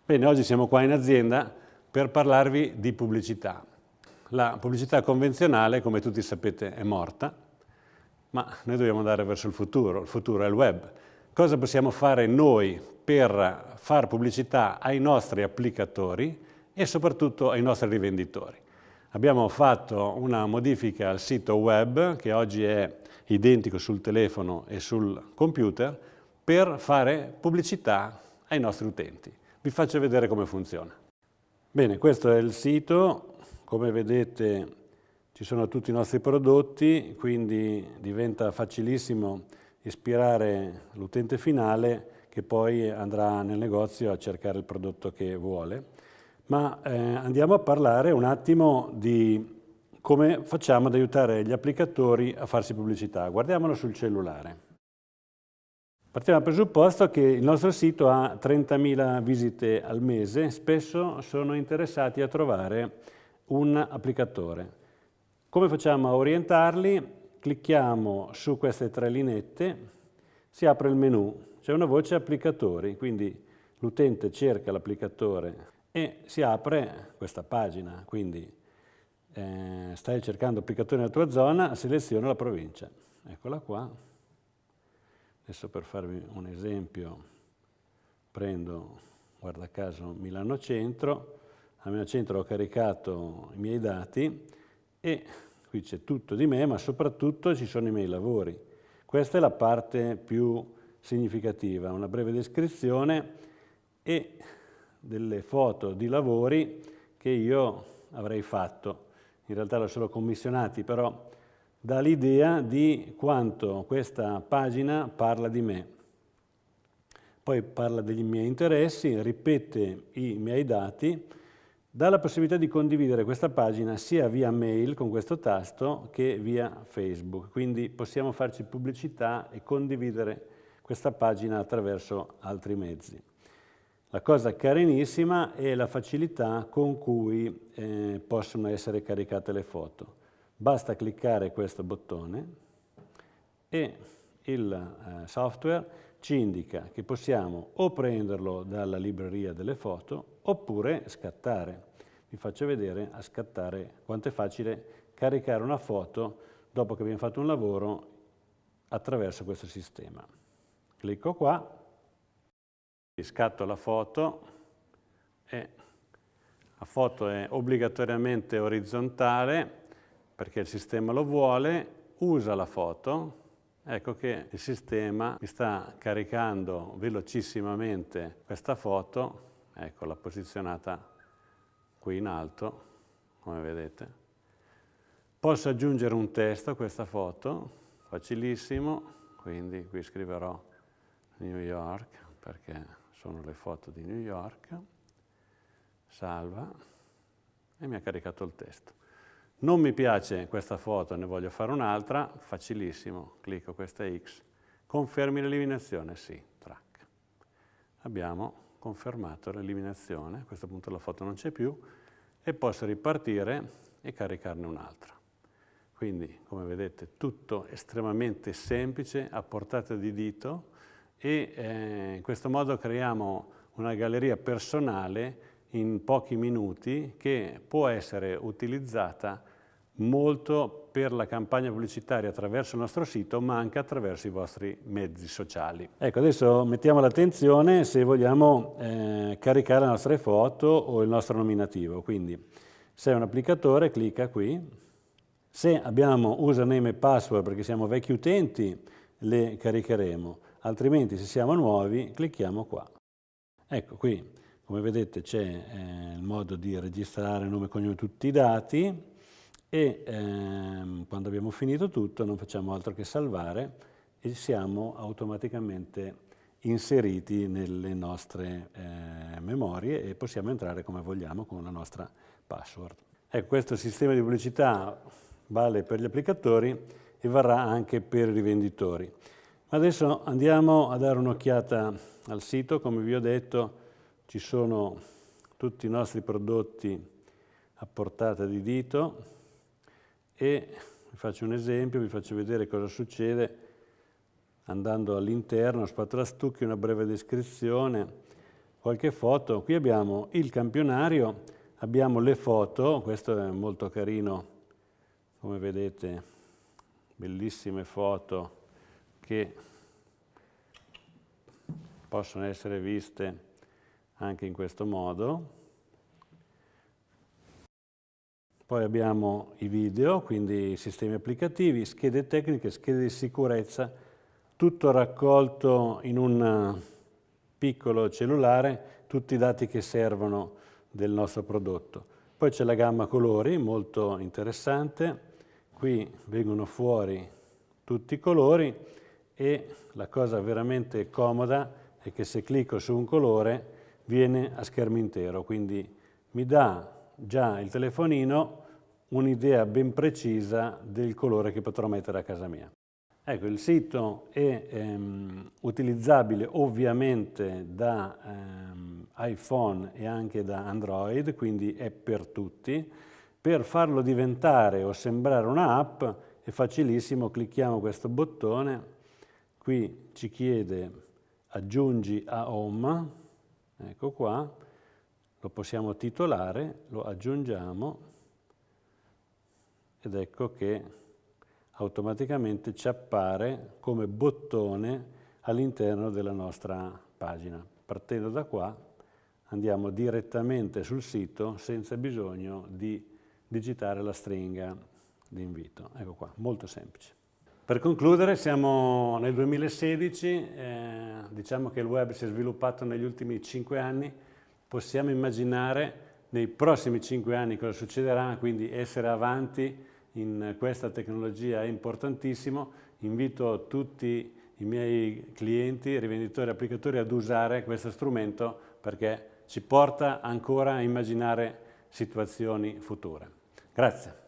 Bene, oggi siamo qua in azienda per parlarvi di pubblicità. La pubblicità convenzionale, come tutti sapete, è morta, ma noi dobbiamo andare verso il futuro è il web. Cosa possiamo fare noi per fare pubblicità ai nostri applicatori e soprattutto ai nostri rivenditori? Abbiamo fatto una modifica al sito web, che oggi è identico sul telefono e sul computer, per fare pubblicità ai nostri utenti. Vi faccio vedere come funziona. Bene, questo è il sito, come vedete ci sono tutti i nostri prodotti, quindi diventa facilissimo ispirare l'utente finale che poi andrà nel negozio a cercare il prodotto che vuole. Ma andiamo a parlare un attimo di come facciamo ad aiutare gli applicatori a farsi pubblicità. Guardiamolo sul cellulare. Partiamo dal presupposto che il nostro sito ha 30.000 visite al mese, spesso sono interessati a trovare un applicatore. Come facciamo a orientarli? Clicchiamo su queste tre linette, si apre il menu, c'è una voce applicatori, quindi l'utente cerca l'applicatore e si apre questa pagina, quindi stai cercando applicatori nella tua zona, seleziona la provincia. Eccola qua. Adesso per farvi un esempio prendo, guarda caso, Milano Centro. A Milano Centro ho caricato i miei dati e qui c'è tutto di me, ma soprattutto ci sono i miei lavori. Questa è la parte più significativa, una breve descrizione e delle foto di lavori che io avrei fatto. In realtà l'ho solo commissionati, però dà l'idea di quanto questa pagina parla di me. Poi parla dei miei interessi, ripete i miei dati, dà la possibilità di condividere questa pagina sia via mail con questo tasto che via Facebook. Quindi possiamo farci pubblicità e condividere questa pagina attraverso altri mezzi. La cosa carinissima è la facilità con cui possono essere caricate le foto. Basta cliccare questo bottone e il software ci indica che possiamo o prenderlo dalla libreria delle foto oppure scattare. Vi faccio vedere a scattare quanto è facile caricare una foto dopo che abbiamo fatto un lavoro attraverso questo sistema. Clicco qua, scatto la foto e la foto è obbligatoriamente orizzontale perché il sistema lo vuole, usa la foto, ecco che il sistema mi sta caricando velocissimamente questa foto, eccola posizionata qui in alto, come vedete. Posso aggiungere un testo a questa foto, facilissimo, quindi qui scriverò New York, perché sono le foto di New York, salva, e mi ha caricato il testo. Non mi piace questa foto, ne voglio fare un'altra, facilissimo, clicco questa X, confermi l'eliminazione? Sì, track. Abbiamo confermato l'eliminazione, a questo punto la foto non c'è più e posso ripartire e caricarne un'altra. Quindi, come vedete, tutto estremamente semplice, a portata di dito e in questo modo creiamo una galleria personale in pochi minuti che può essere utilizzata molto per la campagna pubblicitaria attraverso il nostro sito, ma anche attraverso i vostri mezzi sociali. Ecco, adesso mettiamo l'attenzione se vogliamo caricare le nostre foto o il nostro nominativo. Quindi, se è un applicatore, clicca qui. Se abbiamo username e password perché siamo vecchi utenti, le caricheremo. Altrimenti, se siamo nuovi, clicchiamo qua. Ecco qui, come vedete, c'è il modo di registrare nome, cognome, tutti i dati e quando abbiamo finito tutto non facciamo altro che salvare e siamo automaticamente inseriti nelle nostre memorie e possiamo entrare come vogliamo con la nostra password. Ecco, questo sistema di pubblicità vale per gli applicatori e varrà anche per i rivenditori. Adesso andiamo a dare un'occhiata al sito. Come vi ho detto, ci sono tutti i nostri prodotti a portata di dito e vi faccio un esempio, vi faccio vedere cosa succede andando all'interno, spatola stucchi, una breve descrizione. qualche foto. Qui abbiamo il campionario, abbiamo le foto, questo è molto carino, come vedete, bellissime foto che possono essere viste anche in questo modo. Poi abbiamo i video, quindi sistemi applicativi, schede tecniche, schede di sicurezza, tutto raccolto in un piccolo cellulare, tutti i dati che servono del nostro prodotto. Poi c'è la gamma colori, molto interessante, qui vengono fuori tutti i colori e la cosa veramente comoda è che se clicco su un colore viene a schermo intero, quindi mi dà già il telefonino un'idea ben precisa del colore che potrò mettere a casa mia. Ecco, il sito è utilizzabile ovviamente da iPhone e anche da Android, quindi è per tutti. Per farlo diventare o sembrare un'app è facilissimo, clicchiamo questo bottone, qui ci chiede aggiungi a Home, ecco qua, lo possiamo titolare, lo aggiungiamo ed ecco che automaticamente ci appare come bottone all'interno della nostra pagina. Partendo da qua andiamo direttamente sul sito senza bisogno di digitare la stringa di invito. Ecco qua, molto semplice. Per concludere, siamo nel 2016, diciamo che il web si è sviluppato negli ultimi 5 anni, possiamo immaginare nei prossimi 5 anni cosa succederà, quindi essere avanti in questa tecnologia è importantissimo. Invito tutti i miei clienti, rivenditori, applicatori ad usare questo strumento perché ci porta ancora a immaginare situazioni future. Grazie.